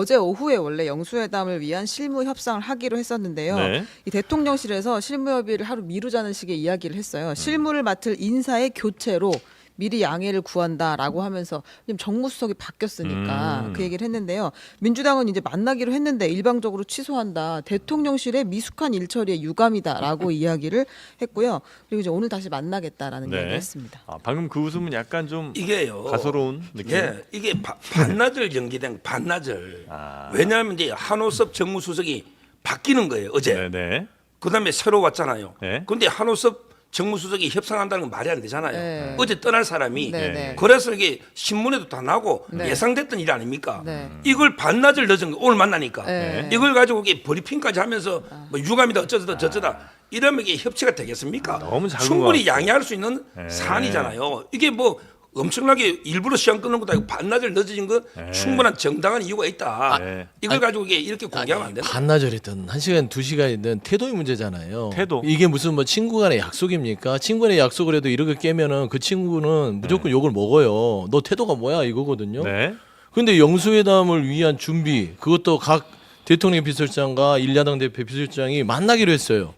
어제 오후에 원래 영수회담을 위한 실무 협상을 하기로 했었는데요. 네. 이 대통령실에서 실무 협의를 하루 미루자는 식의 이야기를 했어요. 실무를 맡을 인사의 교체로 미리 양해를 구한다라고 하면서 지금 정무수석이 바뀌었으니까 그 얘기를 했는데요. 민주당은 이제 만나기로 했는데 일방적으로 취소한다. 대통령실의 미숙한 일처리에 유감이다라고 이야기를 했고요. 그리고 이제 오늘 다시 만나겠다라는 네. 이야기를 했습니다. 아, 방금 그 웃음은 약간 좀 이게요. 가소로운 느낌. 예, 이게 반나절 연기된 반나절. 아. 왜냐하면 이제 한호섭 정무수석이 바뀌는 거예요 어제. 네네. 그다음에 새로 왔잖아요. 네. 근데 한호섭 정무수석이 협상한다는 건 말이 안 되잖아요. 네. 어제 떠날 사람이. 네, 네. 그래서 이게 신문에도 다 나고 네. 예상됐던 일 아닙니까? 네. 이걸 반나절 늦은 거 오늘 만나니까 네. 이걸 가지고 이게 브리핑까지 하면서 뭐 유감이다 어쩌다 저쩌다 이러면 이게 협치가 되겠습니까? 너무 작은 충분히 것 같아요. 양해할 수 있는 네. 사안이잖아요. 이게 뭐 엄청나게 일부러 시간 끄는 것도 아니고 반나절 늦어진 거 네. 충분한 정당한 이유가 있다. 네. 이걸 가지고 이게 이렇게 공개하면 안 된다. 반나절이든 1시간, 2시간이든 태도의 문제잖아요. 태도. 이게 무슨 뭐 친구 간의 약속입니까? 친구 간의 약속을 해도 이렇게 깨면은 그 친구는 무조건 욕을 먹어요. 너 태도가 뭐야 이거거든요. 네. 근데 영수회담을 위한 준비, 그것도 각 대통령 비서실장과 일야당 대표 비서실장이 만나기로 했어요.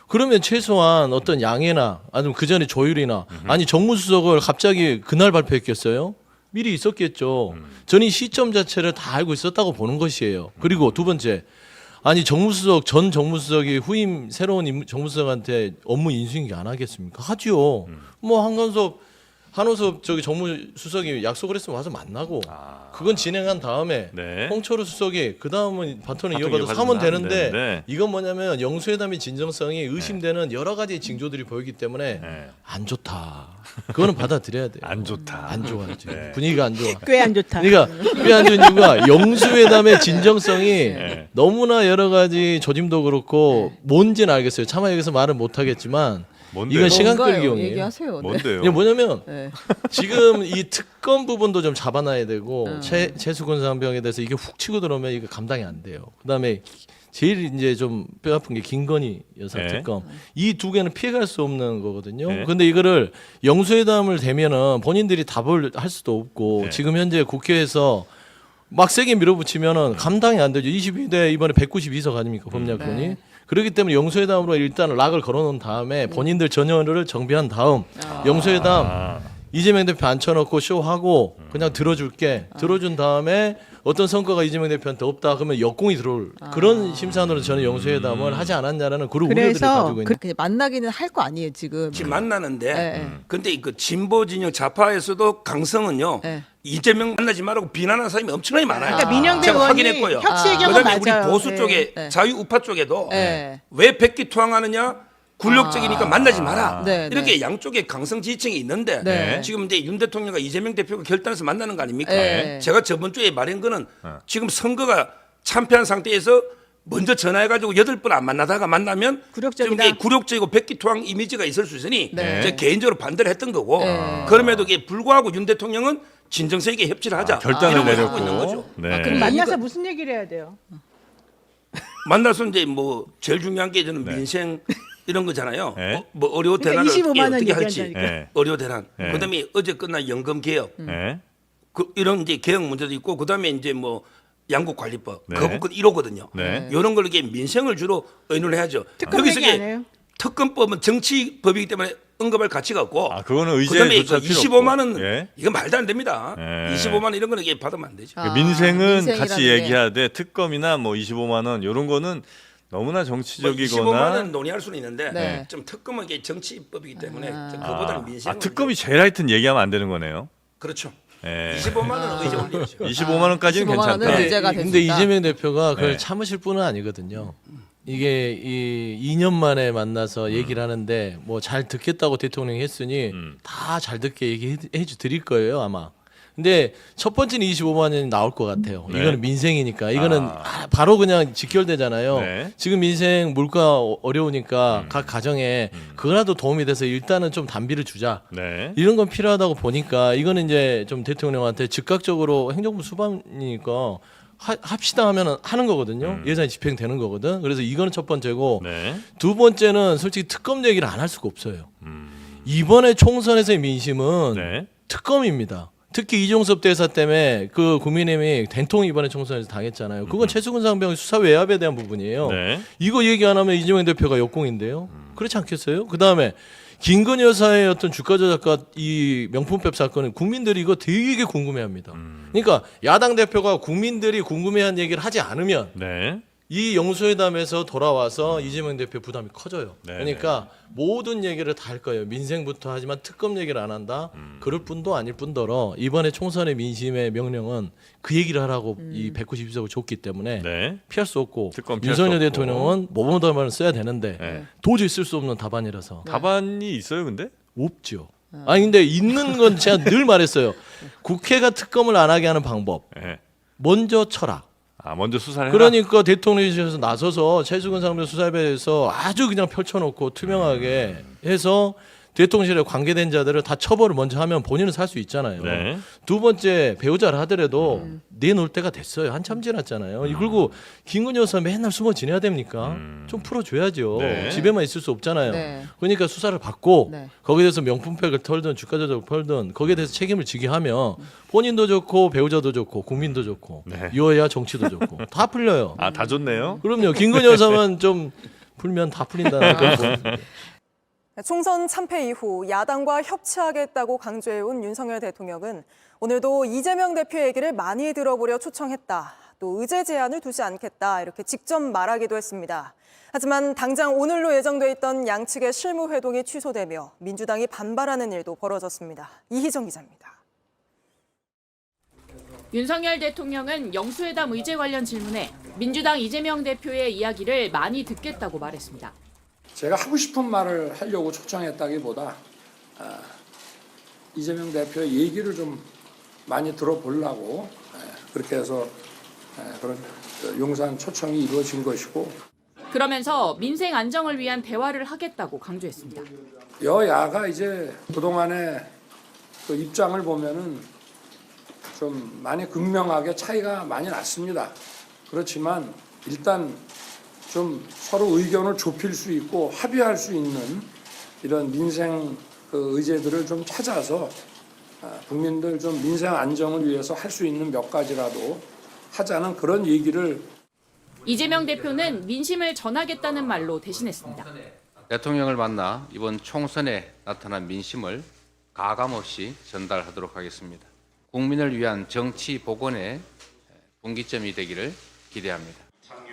그러면 최소한 어떤 양해나 아니면 그 전에 조율이나 아니 정무수석을 갑자기 그날 발표했겠어요? 미리 있었겠죠. 저는 이 시점 자체를 다 알고 있었다고 보는 것이에요. 그리고 두 번째, 아니 정무수석 전 정무수석이 후임 새로운 정무수석한테 업무 인수인계 안 하겠습니까? 하지요. 뭐 한호섭 저기 정무수석이 약속을 했으면 와서 만나고 그건 진행한 다음에 네. 홍철호 수석이 그 다음은 바톤을 바톤 이어가도 이어가서 사면 하면 되는데 되는데. 이건 뭐냐면 영수회담의 진정성이 의심되는 여러 가지 징조들이 보이기 때문에 네. 안 좋다. 그거는 받아들여야 돼요. 안 좋다. 안 좋아 지금 네. 분위기가 안 좋아. 꽤 안 좋다. 그러니까 꽤 안 좋은 이유가 영수회담의 진정성이 네. 너무나 여러 가지 조짐도 그렇고 뭔지는 알겠어요. 차마 여기서 말을 못 하겠지만 뭔데요? 이건 시간 뭔가요? 끌기용이에요. 얘기하세요. 네. 뭔데요? 이게 뭐냐면 네. 지금 이 특검 부분도 좀 잡아놔야 되고 최수근 상병에 대해서 이게 훅 치고 들어오면 이게 감당이 안 돼요. 그다음에 제일 이제 좀 뼈 아픈 게 김건희 여사 네. 특검 이 두 개는 피해갈 수 없는 거거든요. 네. 근데 이거를 영수회담을 되면은 본인들이 답을 할 수도 없고 네. 지금 현재 국회에서 막 세게 밀어붙이면은 감당이 안 되죠. 22대 이번에 192석 아닙니까 법약권이. 네. 그렇기 때문에 영수회담으로 일단 락을 걸어놓은 다음에 본인들 전열을 정비한 다음 영수회담 아. 이재명 대표 앉혀놓고 쇼하고 그냥 들어줄게. 들어준 다음에 어떤 성과가 이재명 대표한테 없다 그러면 역공이 들어올 그런 심산으로 저는 영수회담을 하지 않았냐라는 그런 우려들을 그래서 가지고 있는. 그냥 만나기는 할 거 아니에요 지금. 지금 만나는데 네. 근데 그 진보 진영 좌파에서도 강성은요 네. 이재명 만나지 말라고 비난하는 사람이 엄청나게 많아요. 그러니까 민영대 제가 의원이 확인했고요. 협치 의견은 그다음에 우리 맞아요. 보수 네. 쪽에 네. 자유우파 쪽에도 네. 왜 백기투항하느냐 굴욕적이니까 만나지 마라. 네, 이렇게 네. 양쪽에 강성 지지층이 있는데 네. 지금 이제 윤 대통령과 이재명 대표가 결단해서 만나는 거 아닙니까? 네. 제가 저번 주에 말한 거는 지금 선거가 참패한 상태에서 먼저 전화해가지고 8번 안 만나다가 만나면 굴욕적이다. 좀 이게 굴욕적이고 백기투항 이미지가 있을 수 있으니 네. 제가 개인적으로 반대를 했던 거고 그럼에도 이게 불구하고 윤 대통령은 진정성 있게 협치를 하자 결단을 이런 걸 내렸고. 하고 있는 거죠. 네. 그럼 만나서 무슨 얘기를 해야 돼요? 만나서 이제 뭐 제일 중요한 게 저는 민생 이런 거잖아요. 네. 뭐 의료 그러니까 대란을 25만 원 어떻게 할지 얘기한다니까. 네. 의료 대란. 네. 그다음에 어제 끝난 연금 개혁 네. 이런 이제 개혁 문제도 있고 그다음에 이제 뭐 양국 관리법 네. 거부권 1호거든요. 네. 이런 걸 이게 민생을 주로 의논을 해야죠. 특검 여기서 얘기 안 이게 해요? 특검법은 정치법이기 때문에 언급할 가치가 없고 아, 그거는 그다음에 의제조차 그 필요 25만 원 없고. 예. 이건 말도 안 됩니다. 예. 25만 원 이런 거는 이게 받으면 안 되죠. 아, 민생은 민생이라는 같이 게. 얘기해야 돼. 특검이나 뭐 25만 원 이런 거는 너무나 뭐 25만 정치적이거나. 원 논의할 수는 있는데 네. 좀 특검은 이게 정치법이기 때문에 좀 그보다는 민생. 아, 특검이 제일 하여튼 얘기하면 안 되는 거네요. 그렇죠. 예. 25만 원 의제 올리죠. 25만 원까지는 25만 원은 괜찮다. 의제가 될 수 근데 있다. 이재명 대표가 그걸 네. 참으실 분은 아니거든요. 이게 이 2년 만에 만나서 얘기를 하는데 뭐 잘 듣겠다고 대통령이 했으니 다 잘 듣게 얘기해 드릴 거예요 아마. 근데 첫 번째는 25만 원이 나올 것 같아요. 네. 이거는 민생이니까 이거는 바로 그냥 직결되잖아요. 네. 지금 민생 물가 어려우니까 각 가정에 그거라도 도움이 돼서 일단은 좀 단비를 주자. 네. 이런 건 필요하다고 보니까 이거는 이제 좀 대통령한테 즉각적으로 행정부 수반이니까 합시다 하면 하는 거거든요. 예산이 집행되는 거거든. 그래서 이거는 첫 번째고 네. 두 번째는 솔직히 특검 얘기를 안 할 수가 없어요. 이번에 총선에서의 민심은 네. 특검입니다. 특히 이종섭 대사 때문에 그 국민의힘이 된통 이번에 총선에서 당했잖아요. 그건 최수근 상병의 수사 외압에 대한 부분이에요. 네. 이거 얘기 안 하면 이재명 대표가 역공인데요. 그렇지 않겠어요? 그 다음에 김건희 여사의 어떤 주가 조작과 이 명품백 사건은 국민들이 이거 되게 궁금해합니다. 그러니까 야당 대표가 국민들이 궁금해한 얘기를 하지 않으면 네. 이 영수회담에서 돌아와서 이재명 대표 부담이 커져요. 네, 그러니까 모든 얘기를 다 할 거예요. 민생부터 하지만 특검 얘기를 안 한다. 그럴 뿐도 아닐 뿐더러 이번에 총선의 민심의 명령은 그 얘기를 하라고 이 192석을 줬기 때문에 네. 피할 수 없고 특검 피할 수 윤석열 없고. 대통령은 모범답안을 써야 되는데 네. 도저히 쓸 수 없는 답안이라서 답안이 있어요, 근데? 없죠. 아니 근데 있는 건 제가 늘 말했어요. 국회가 특검을 안 하게 하는 방법. 네. 먼저 철학. 아, 먼저 수사를 해라. 그러니까 대통령실에서 나서서 최수근 상병 수사에 대해서 아주 그냥 펼쳐놓고 투명하게 해서 대통령실에 관계된 자들을 다 처벌을 먼저 하면 본인은 살 수 있잖아요. 네. 두 번째 배우자를 하더라도 내놓을 때가 됐어요. 한참 지났잖아요. 그리고 김건희 여사 맨날 숨어 지내야 됩니까? 좀 풀어줘야죠. 네. 집에만 있을 수 없잖아요. 네. 그러니까 수사를 받고 네. 거기에 대해서 명품백을 털든 주가 조작을 털든 거기에 대해서 책임을 지게 하면 본인도 좋고 배우자도 좋고 국민도 좋고 네. 여야 정치도 좋고 다 풀려요. 아, 다 좋네요. 그럼요. 김건희 여사만 좀 풀면 다 풀린다는 거. 총선 참패 이후 야당과 협치하겠다고 강조해온 윤석열 대통령은 오늘도 이재명 대표 얘기를 많이 들어보려 초청했다. 또 의제 제한을 두지 않겠다. 이렇게 직접 말하기도 했습니다. 하지만 당장 오늘로 예정돼 있던 양측의 실무 회동이 취소되며 민주당이 반발하는 일도 벌어졌습니다. 이희정 기자입니다. 윤석열 대통령은 영수회담 의제 관련 질문에 민주당 이재명 대표의 이야기를 많이 듣겠다고 말했습니다. 제가 하고 싶은 말을 하려고 초청했다기보다 이재명 대표의 얘기를 좀 많이 들어보려고 그렇게 해서 그런 용산 초청이 이루어진 것이고 그러면서 민생 안정을 위한 대화를 하겠다고 강조했습니다. 여야가 이제 그동안의 그 입장을 보면은 좀 많이 극명하게 차이가 많이 났습니다. 그렇지만 일단 좀 서로 의견을 좁힐 수 있고 합의할 수 있는 이런 민생 그 의제들을 좀 찾아서 국민들 좀 민생 안정을 위해서 할 수 있는 몇 가지라도 하자는 그런 얘기를 이재명 대표는 민심을 전하겠다는 말로 대신했습니다. 대통령을 만나 이번 총선에 나타난 민심을 가감없이 전달하도록 하겠습니다. 국민을 위한 정치 복원의 분기점이 되기를 기대합니다.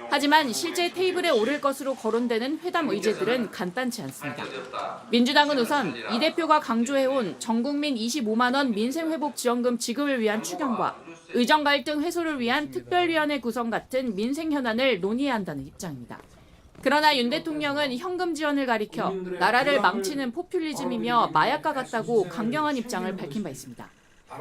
하지만 실제 테이블에 오를 것으로 거론되는 회담 의제들은 간단치 않습니다. 민주당은 우선 이 대표가 강조해온 전국민 25만 원 민생회복지원금 지급을 위한 추경과 의정 갈등 해소를 위한 특별위원회 구성 같은 민생 현안을 논의해야 한다는 입장입니다. 그러나 윤 대통령은 현금 지원을 가리켜 나라를 망치는 포퓰리즘이며 마약과 같다고 강경한 입장을 밝힌 바 있습니다.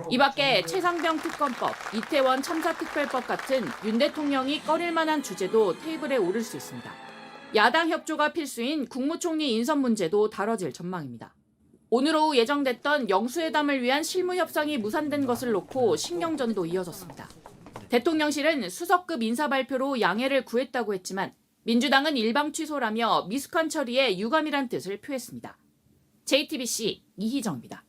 이 밖에 최상병 특검법, 이태원 참사특별법 같은 윤 대통령이 꺼릴 만한 주제도 테이블에 오를 수 있습니다. 야당 협조가 필수인 국무총리 인선 문제도 다뤄질 전망입니다. 오늘 오후 예정됐던 영수회담을 위한 실무 협상이 무산된 것을 놓고 신경전도 이어졌습니다. 대통령실은 수석급 인사 발표로 양해를 구했다고 했지만 민주당은 일방 취소라며 미숙한 처리에 유감이란 뜻을 표했습니다. JTBC 이희정입니다.